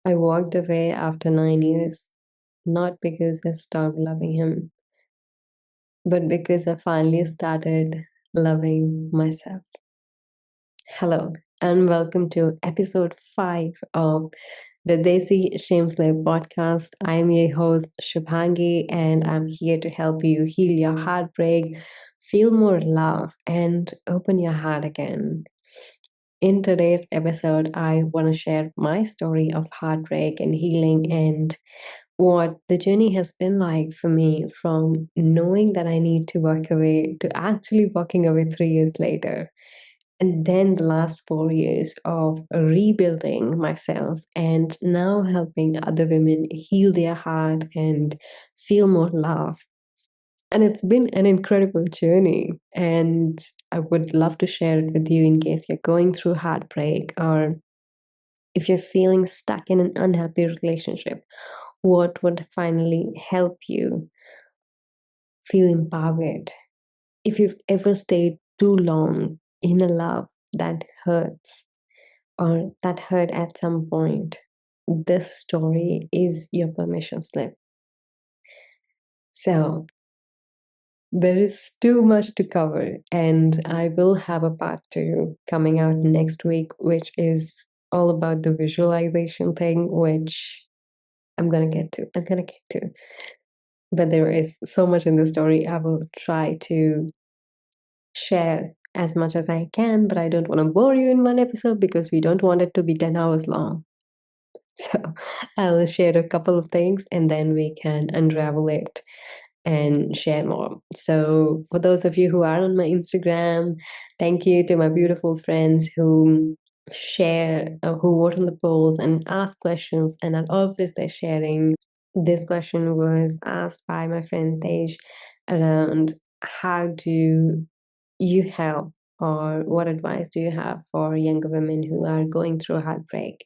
I walked away after 9 years, not because I stopped loving him, but because I finally started loving myself. Hello, and welcome to episode 5 of the Desi podcast. I'm your host, Shubhangi, and I'm here to help you heal your heartbreak, feel more love, and open your heart again. In today's episode, I want to share my story of heartbreak and healing and what the journey has been like for me from knowing that I need to walk away to actually walking away 3 years later. And then the last 4 years of rebuilding myself and now helping other women heal their heart and feel more love. And it's been an incredible journey. And I would love to share it with you in case you're going through heartbreak or if you're feeling stuck in an unhappy relationship. What would finally help you feel empowered? If you've ever stayed too long in a love that hurts or that hurt at some point, this story is your permission slip. So, there is too much to cover, and I will have a part two coming out next week, which is all about the visualization thing, which I'm gonna get to. I'm gonna get to. But there is so much in the story. I will try to share as much as I can, but I don't want to bore you in one episode because we don't want it to be 10 hours long. So I'll share a couple of things and then we can unravel it and share more. So, for those of you who are on my Instagram, thank you to my beautiful friends who share, who vote on the polls and ask questions and are always there sharing. This question was asked by my friend Tej around how do you help or what advice do you have for younger women who are going through heartbreak?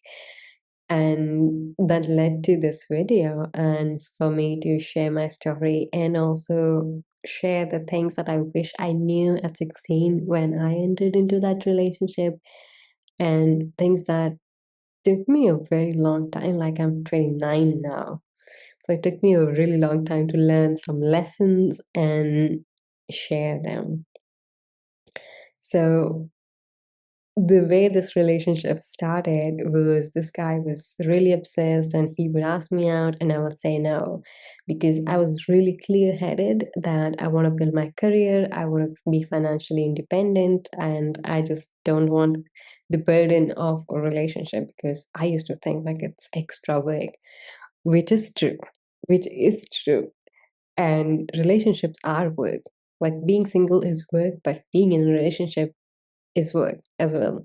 And that led to this video and for me to share my story and also share the things that I wish I knew at 16 when I entered into that relationship and things that took me a very long time. Like I'm 29 now. So it took me a really long time to learn some lessons and share them. So the way this relationship started was this guy was really obsessed and he would ask me out and I would say no because I was really clear headed that I want to build my career, I want to be financially independent, and I just don't want the burden of a relationship because I used to think like it's extra work, which is true, which is true. And relationships are work. Like being single is work, but being in a relationship is work as well.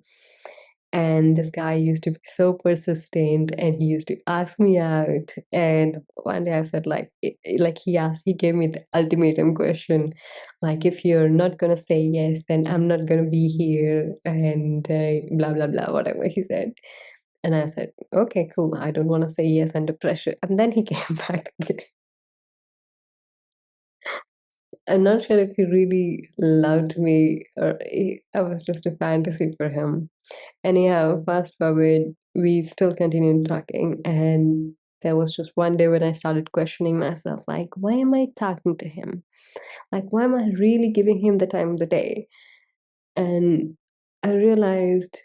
And this guy used to be so persistent and he used to ask me out. And one day I said, like he gave me the ultimatum question, like, if you're not going to say yes, then I'm not going to be here and blah, blah, blah, whatever he said. And I said, okay, cool. I don't want to say yes under pressure. And then he came back again. I'm not sure if he really loved me or I was just a fantasy for him. Anyhow, fast forward, we still continued talking, and there was just one day when I started questioning myself, like, why am I talking to him? Like, why am I really giving him the time of the day? And I realized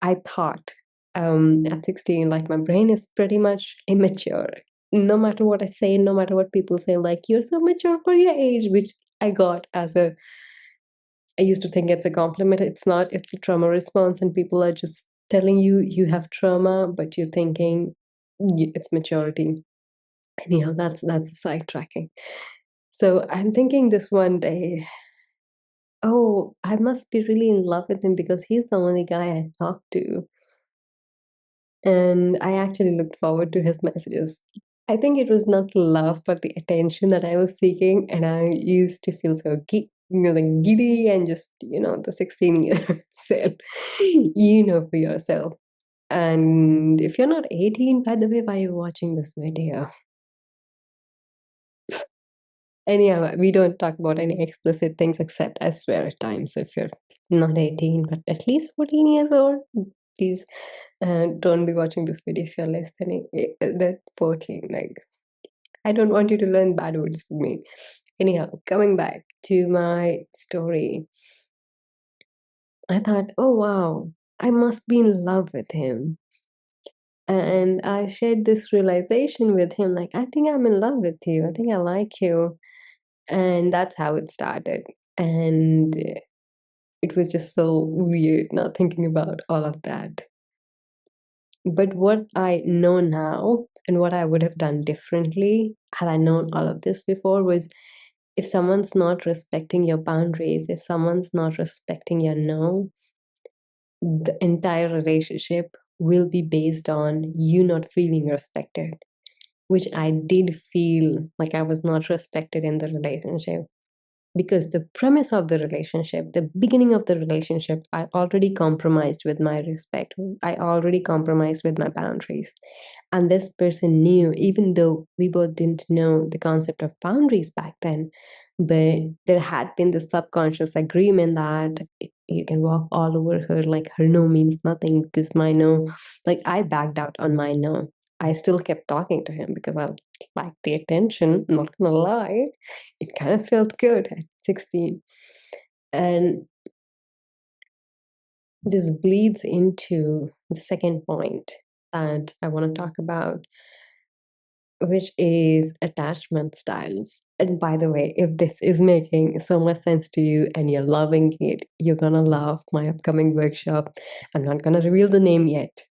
I thought at 16, like, my brain is pretty much immature. No matter what I say, no matter what people say, like, you're so mature for your age, which I got as a I used to think it's a compliment. It's not, it's a trauma response, and people are just telling you you have trauma, but you're thinking it's maturity. Anyhow, that's sidetracking. So I'm thinking this one day, oh, I must be really in love with him because he's the only guy I talk to. And I actually looked forward to his messages. I think it was not love, but the attention that I was seeking, and I used to feel so like giddy and just the 16-year self, for yourself. And if you're not 18, by the way, why are you watching this video? Anyhow, we don't talk about any explicit things except I swear at times. So if you're not 18, but at least 14 years old, please Don't be watching this video if you're listening. That's 14. Like, I don't want you to learn bad words with me. Anyhow, coming back to my story, I thought, oh wow, I must be in love with him. And I shared this realization with him like, I think I'm in love with you. I think I like you. And that's how it started. And it was just so weird not thinking about all of that. But what I know now and what I would have done differently had I known all of this before was if someone's not respecting your boundaries, if someone's not respecting your no, the entire relationship will be based on you not feeling respected, which I did feel like I was not respected in the relationship. Because the premise of the relationship, the beginning of the relationship, I already compromised with my respect. I already compromised with my boundaries. And this person knew, even though we both didn't know the concept of boundaries back then, but there had been this subconscious agreement that you can walk all over her, like her no means nothing because my no, like I backed out on my no. I still kept talking to him because I liked the attention, not gonna lie. It kind of felt good at 16. And this bleeds into the second point that I want to talk about, which is attachment styles. And by the way, if this is making so much sense to you and you're loving it, you're gonna love my upcoming workshop. I'm not gonna reveal the name yet,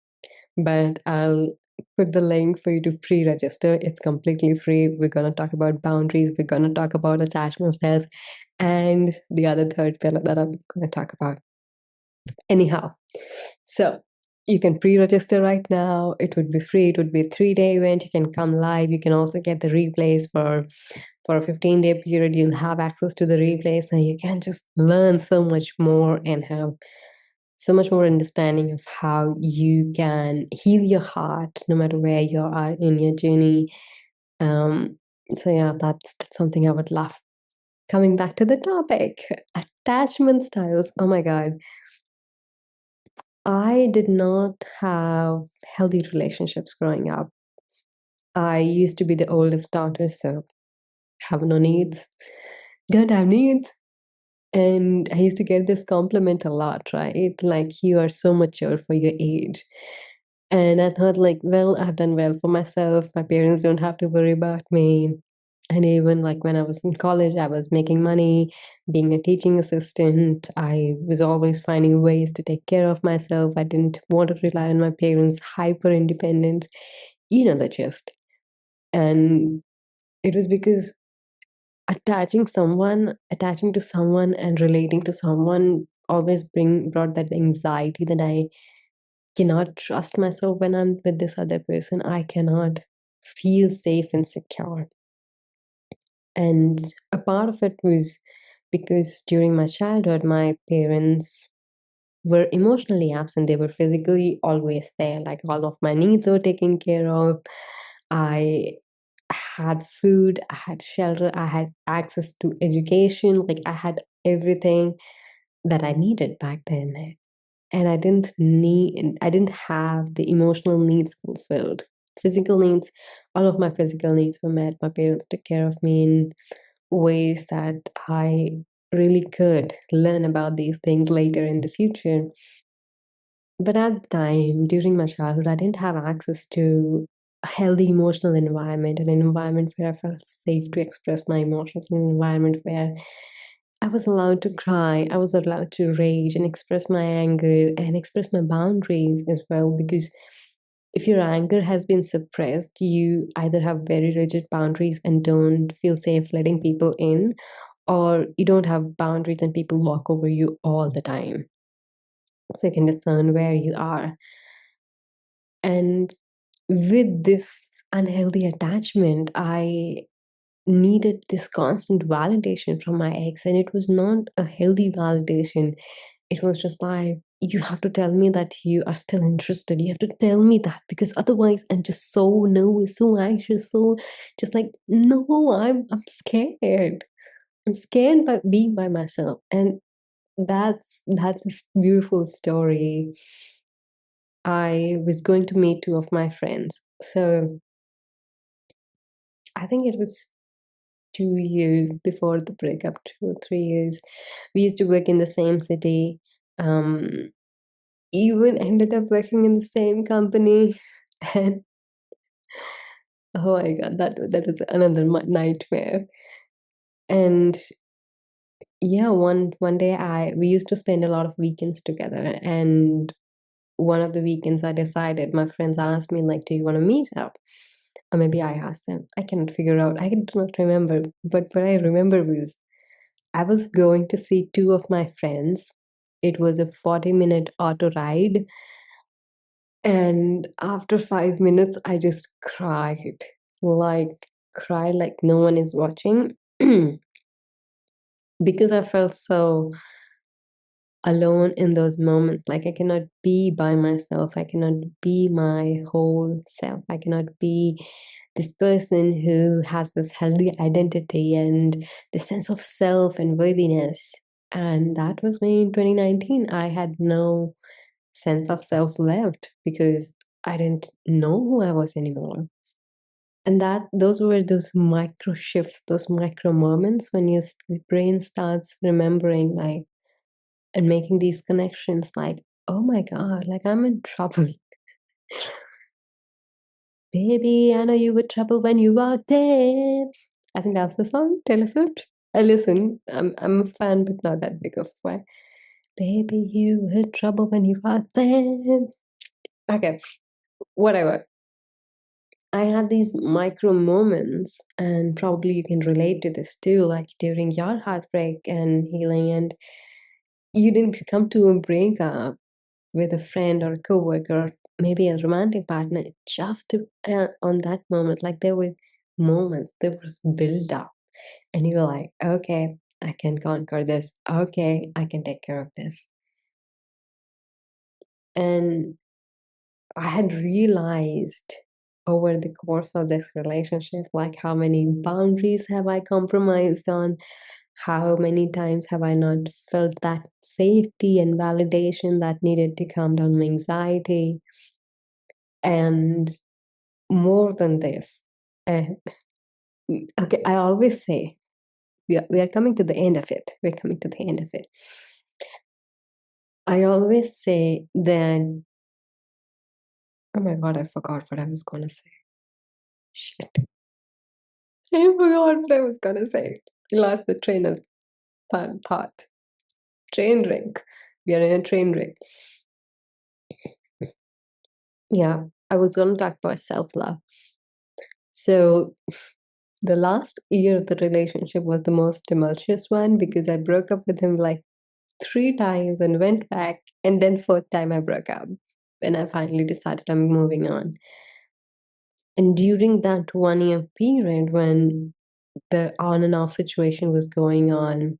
but I'll put the link for you to pre-register. It's completely free. We're gonna talk about boundaries, we're gonna talk about attachment styles, and the other third pillar that I'm gonna talk about. Anyhow, so you can pre-register right now. It would be free. It would be a 3-day event. You can come live. You can also get the replays for a 15-day period. You'll have access to the replays and you can just learn so much more and have so much more understanding of how you can heal your heart no matter where you are in your journey. So yeah, that's something I would love. Coming back to the topic, attachment styles. Oh my God. I did not have healthy relationships growing up. I used to be the oldest daughter, so have no needs, don't have needs. And I used to get this compliment a lot, right? Like, you are so mature for your age. And I thought, like, well, I've done well for myself. My parents don't have to worry about me. And even like when I was in college, I was making money, being a teaching assistant. I was always finding ways to take care of myself. I didn't want to rely on my parents, hyper independent, you know the gist. And it was because attaching to someone and relating to someone always brought that anxiety that I cannot trust myself when I'm with this other person. I cannot feel safe and secure. And a part of it was because during my childhood, my parents were emotionally absent. They were physically always there. Like, all of my needs were taken care of. I had food, I had shelter, I had access to education. Like, I had everything that I needed back then. And I didn't have the emotional needs fulfilled. Physical needs, all of my physical needs were met. My parents took care of me in ways that I really could learn about these things later in the future. But at the time, during my childhood, I didn't have access to a healthy emotional environment, an environment where I felt safe to express my emotions, an environment where I was allowed to cry, I was allowed to rage and express my anger and express my boundaries as well. Because if your anger has been suppressed, you either have very rigid boundaries and don't feel safe letting people in, or you don't have boundaries and people walk over you all the time. So you can discern where you are. And with this unhealthy attachment, I needed this constant validation from my ex, and it was not a healthy validation. It was just like, you have to tell me that you are still interested. You have to tell me that because otherwise I'm just so nervous, so anxious, so just like, no, I'm scared. I'm scared by being by myself. And that's a beautiful story I was going to meet two of my friends. So I think it was 2 years before the breakup, 2 or 3 years. We used to work in the same city. Um, even ended up working in the same company. And oh my god, that was another nightmare. And yeah, one day I we used to spend a lot of weekends together, and one of the weekends I decided, my friends asked me like, "Do you want to meet up?" Or maybe I asked them. I cannot figure out. I do not remember. But what I remember was I was going to see two of my friends. It was a 40-minute auto ride, and after 5 minutes, I just like cried like no one is watching, because I felt so alone in those moments. Like I cannot be by myself. I cannot be my whole self. I cannot be this person who has this healthy identity and this sense of self and worthiness. And that was me in 2019. I had no sense of self left because I didn't know who I was anymore. And that those were those micro shifts, those micro moments when your brain starts remembering, like, and making these connections, like, oh my god, like I'm in trouble. Baby, I know you were trouble when you were there. I think that's the song, Taylor Swift. I listen. I'm a fan, but not that big of a fan. Baby, you were trouble when you were there. Okay, whatever. I had these micro moments, and probably you can relate to this too, like during your heartbreak and healing, and you didn't come to a breakup with a friend or a coworker or maybe a romantic partner, just to, on that moment, like there were moments, there was build up, and you were like, okay, I can conquer this. Okay, I can take care of this. And I had realized over the course of this relationship, like how many boundaries have I compromised on? How many times have I not felt that safety and validation that needed to calm down my anxiety? And more than this, uh, okay, I always say we are coming to the end of it. We're coming to the end of it. I always say that, oh my god, I forgot what I was gonna say. Shit. I forgot what I was gonna say. Lost the train of thought. Train wreck. We are in a train wreck. Yeah, I was gonna talk about self-love. So the last year of the relationship was the most tumultuous one because I broke up with him like 3 times and went back, and then fourth time I broke up when I finally decided I'm moving on. And during that 1 year period when the on and off situation was going on,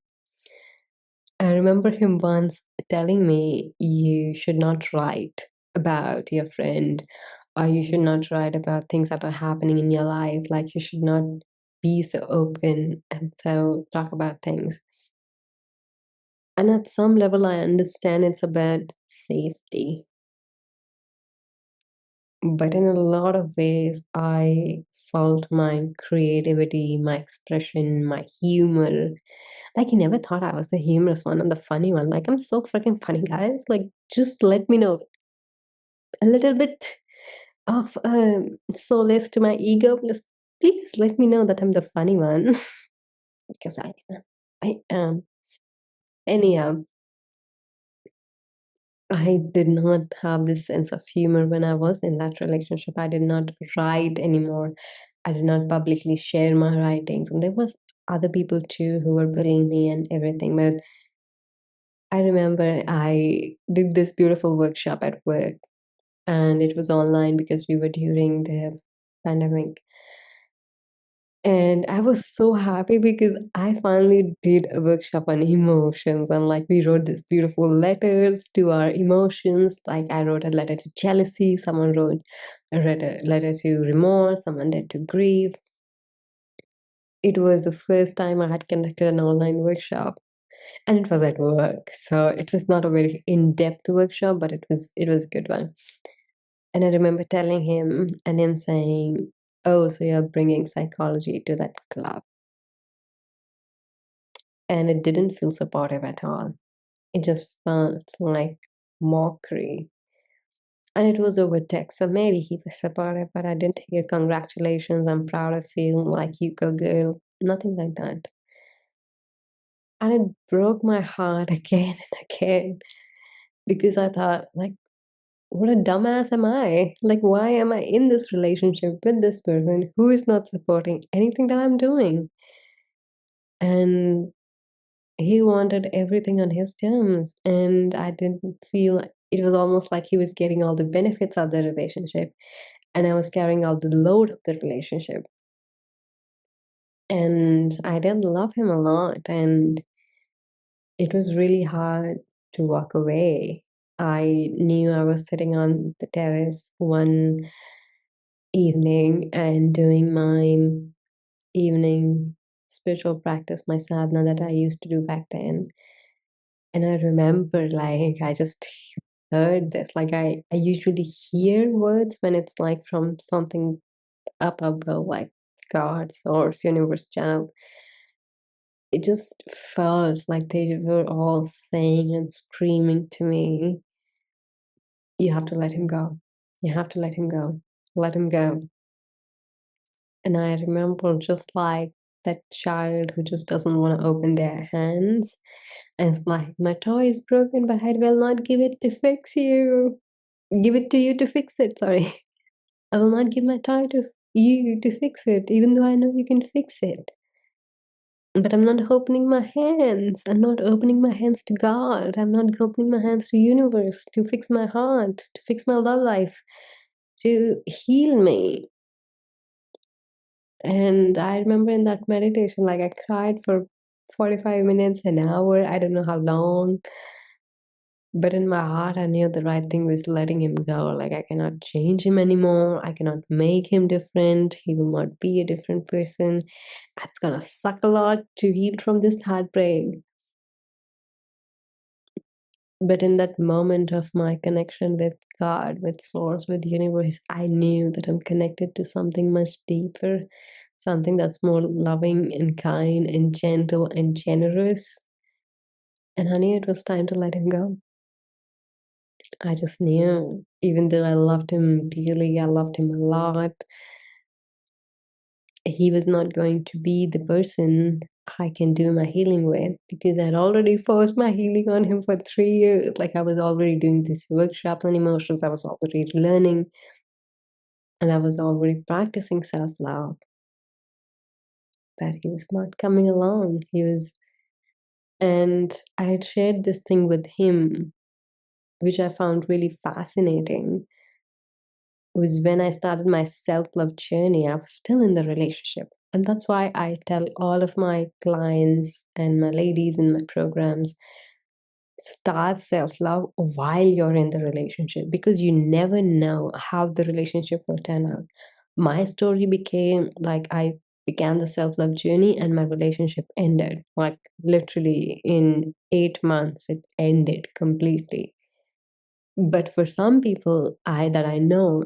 I remember him once telling me, "You should not write about your friend, or you should not write about things that are happening in your life. Like, you should not be so open and so talk about things." And at some level, I understand it's about safety. But in a lot of ways, I felt my creativity, my expression, my humor. Like, he never thought I was the humorous one and the funny one. Like, I'm so freaking funny, guys. Like, just let me know a little bit of solace to my ego. Just please let me know that I'm the funny one because I am. I am. Anyhow, I did not have this sense of humor when I was in that relationship. I did not write anymore. I did not publicly share my writings. And there was other people too who were bullying me and everything. But I remember I did this beautiful workshop at work, and it was online because we were during the pandemic. And I was so happy because I finally did a workshop on emotions. And like we wrote these beautiful letters to our emotions. Like I wrote a letter to jealousy, someone wrote a letter to remorse, someone did to grief. It was the first time I had conducted an online workshop, and it was at work. So it was not a very in-depth workshop, but it was a good one. And I remember telling him, and him saying, "Oh, so you're bringing psychology to that club." And it didn't feel supportive at all. It just felt like mockery. And it was over text, so maybe he was supportive, but I didn't hear congratulations, I'm proud of you, like you go girl. Nothing like that. And it broke my heart again and again because I thought, like, what a dumbass am I? Like, why am I in this relationship with this person who is not supporting anything that I'm doing? And he wanted everything on his terms, and I didn't feel it was almost like he was getting all the benefits of the relationship, and I was carrying all the load of the relationship. And I did love him a lot, and it was really hard to walk away. I knew I was sitting on the terrace one evening and doing my evening spiritual practice, my sadhana that I used to do back then. And I remember, like, I just heard this. Like, I usually hear words when it's like from something up above, like God, source, universe, channel. It just felt like they were all saying and screaming to me, "You have to let him go. You have to let him go. Let him go." And I remember just like that child who just doesn't want to open their hands. And it's like, my toy is broken, but I will not give it to fix you. Give it to you to fix it. Sorry. I will not give my toy to you to fix it, even though I know you can fix it. But I'm not opening my hands. I'm not opening my hands to God. I'm not opening my hands to universe to fix my heart, to fix my love life, to heal me. And I remember in that meditation, like I cried for 45 minutes, an hour, I don't know how long. But in my heart, I knew the right thing was letting him go. Like, I cannot change him anymore. I cannot make him different. He will not be a different person. It's gonna suck a lot to heal from this heartbreak. But in that moment of my connection with God, with Source, with the universe, I knew that I'm connected to something much deeper, something that's more loving and kind and gentle and generous. And I knew it was time to let him go. I just knew, even though I loved him dearly, I loved him a lot, he was not going to be the person I can do my healing with because I'd already forced my healing on him for 3 years. Like I was already doing these workshops on emotions, I was already learning, and I was already practicing self love. But he was not coming along. And I had shared this thing with him, which I found really fascinating was when I started my self love journey, I was still in the relationship. And that's why I tell all of my clients and my ladies in my programs start self love while you're in the relationship because you never know how the relationship will turn out. My story became like I began the self love journey and my relationship ended. Like literally in 8 months, it ended completely. But for some people I know,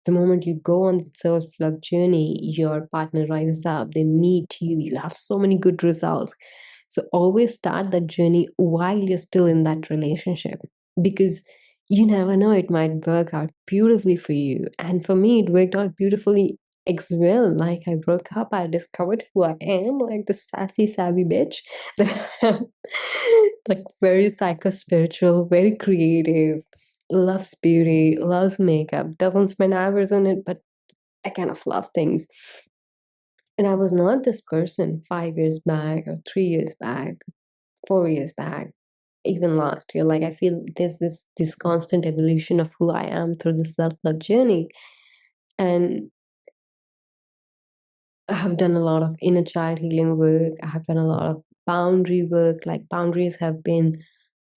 the moment you go on the self-love journey, your partner rises up, they meet you, you have so many good results. So always start that journey while you're still in that relationship because you never know, it might work out beautifully for you. And for me, it worked out beautifully as well. Like I broke up, I discovered who I am, like the sassy, savvy bitch that I am. Like very psycho spiritual, very creative, loves beauty, loves makeup, doesn't spend hours on it, but I kind of love things. And I was not this person 5 years back or 3 years back, 4 years back, even last year. Like I feel there's this constant evolution of who I am through the self-love journey. And I have done a lot of inner child healing work. I have done a lot of boundary work. Like boundaries have been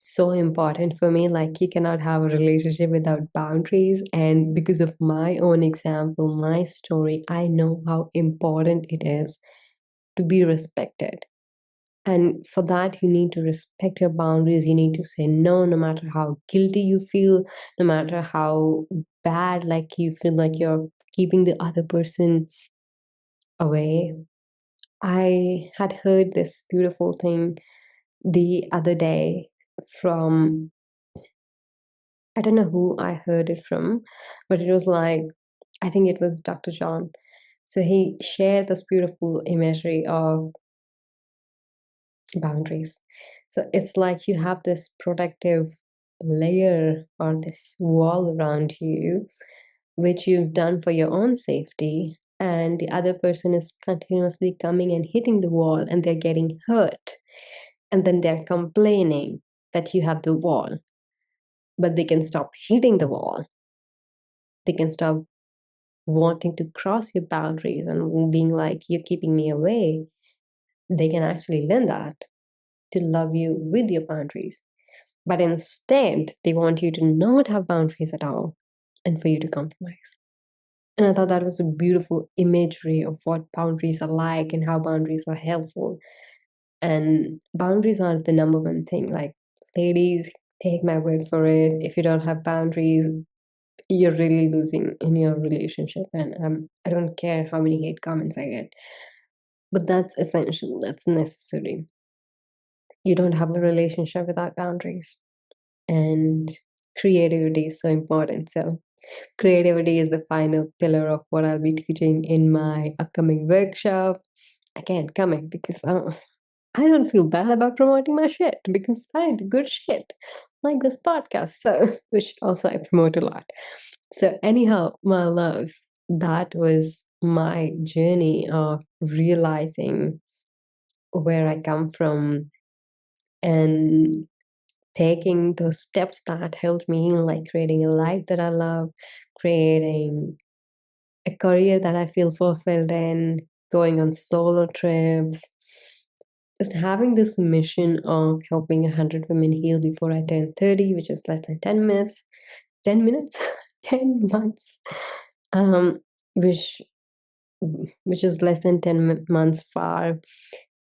so important for me. Like you cannot have a relationship without boundaries. And because of my own example, my story, I know how important it is to be respected. And for that, you need to respect your boundaries. You need to say no, no matter how guilty you feel, no matter how bad, like you feel like you're keeping the other person away. I had heard this beautiful thing the other day from, I don't know who I heard it from, but it was like, I think it was Dr. John. So he shared this beautiful imagery of boundaries. So it's like you have this protective layer or this wall around you, which you've done for your own safety. And the other person is continuously coming and hitting the wall and they're getting hurt. And then they're complaining that you have the wall, but they can stop hitting the wall. They can stop wanting to cross your boundaries and being like, you're keeping me away. They can actually learn that to love you with your boundaries. But instead, they want you to not have boundaries at all and for you to compromise. And I thought that was a beautiful imagery of what boundaries are like and how boundaries are helpful. And boundaries are the number one thing. Like, ladies, take my word for it. If you don't have boundaries, you're really losing in your relationship. And I don't care how many hate comments I get, but that's essential, that's necessary. You don't have a relationship without boundaries. And creativity is so important. So, creativity is the final pillar of what I'll be teaching in my upcoming workshop. Again, coming because I don't feel bad about promoting my shit because I do good shit like this podcast, so which also I promote a lot. So, anyhow, my loves, that was my journey of realizing where I come from and taking those steps that helped me, like creating a life that I love, creating a career that I feel fulfilled in, going on solo trips, just having this mission of helping 100 women heal before I turn 30, which is less than 10 minutes, 10 minutes, 10 months, um, which which is less than 10 months far.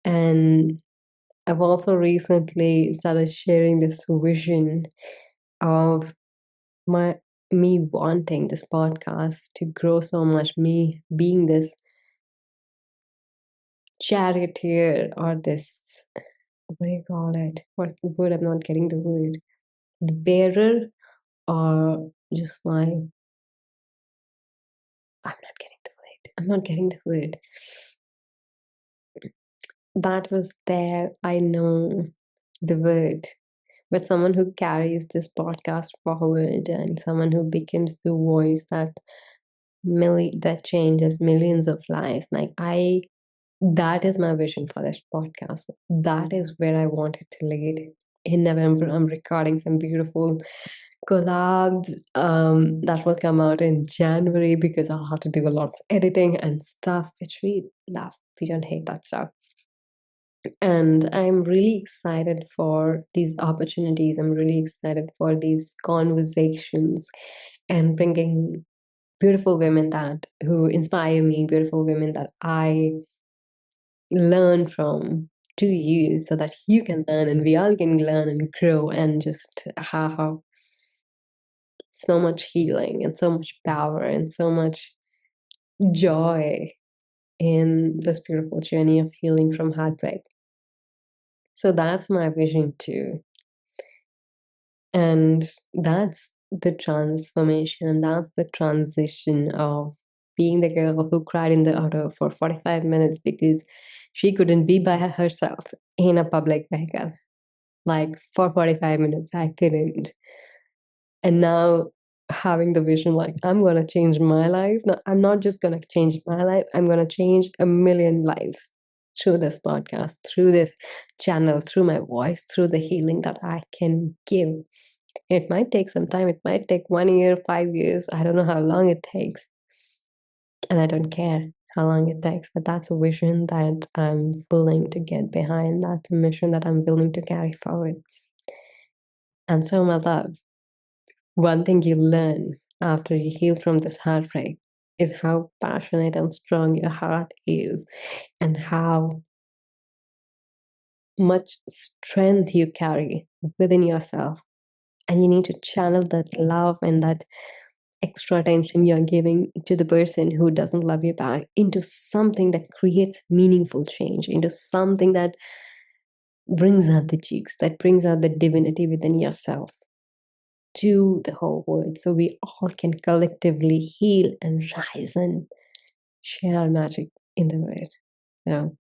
And I've also recently started sharing this vision of my me wanting this podcast to grow so much, me being this charioteer or this, what do you call it? What's the word? I'm not getting the word. The bearer, or just like, I'm not getting the word. I'm not getting the word. That was there. I know the word. But someone who carries this podcast forward and someone who becomes the voice that that changes millions of lives. Like, that is my vision for this podcast. That is where I want it to lead. In November, I'm recording some beautiful collabs that will come out in January because I'll have to do a lot of editing and stuff, which we love. We don't hate that stuff. And I'm really excited for these opportunities. I'm really excited for these conversations and bringing beautiful women that who inspire me, beautiful women that I learn from to you so that you can learn and we all can learn and grow and just have so much healing and so much power and so much joy in this beautiful journey of healing from heartbreak. So that's my vision too. And that's the transformation and that's the transition of being the girl who cried in the auto for 45 minutes because she couldn't be by herself in a public vehicle. Like, for 45 minutes, I couldn't. And now having the vision, like, I'm going to change my life. No, I'm not just going to change my life, I'm going to change a million lives through this podcast, through this channel, through my voice, through the healing that I can give. It might take some time. It might take 1 year, 5 years. I don't know how long it takes. And I don't care how long it takes. But that's a vision that I'm willing to get behind. That's a mission that I'm willing to carry forward. And so, my love, one thing you learn after you heal from this heartbreak is how passionate and strong your heart is, and how much strength you carry within yourself. And you need to channel that love and that extra attention you're giving to the person who doesn't love you back into something that creates meaningful change, into something that brings out the cheeks, that brings out the divinity within yourself to the whole world, so we all can collectively heal and rise and share our magic in the world. So,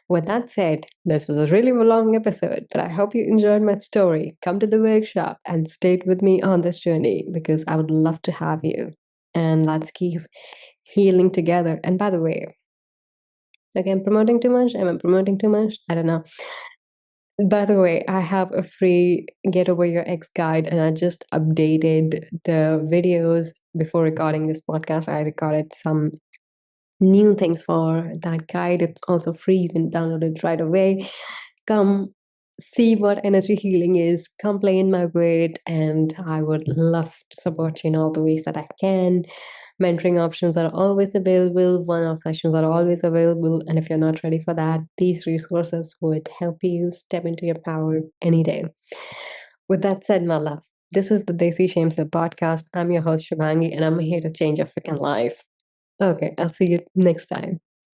with that said, this was a really long episode, but I hope you enjoyed my story. Come to the workshop and stay with me on this journey because I would love to have you. And let's keep healing together. And by the way, okay, I'm promoting too much. Am I promoting too much? I don't know. By the way, I have a free Get Over Your Ex guide, and I just updated the videos before recording this podcast. I recorded some new things for that guide. It's also free. You can download it right away. Come see what energy healing is. Come play in my world, and I would love to support you in all the ways that I can. Mentoring options are always available. One-off sessions are always available. And if you're not ready for that, these resources would help you step into your power any day. With that said, my love, this is the Desi Shames podcast. I'm your host, Shubhngi, and I'm here to change your freaking life. Okay, I'll see you next time.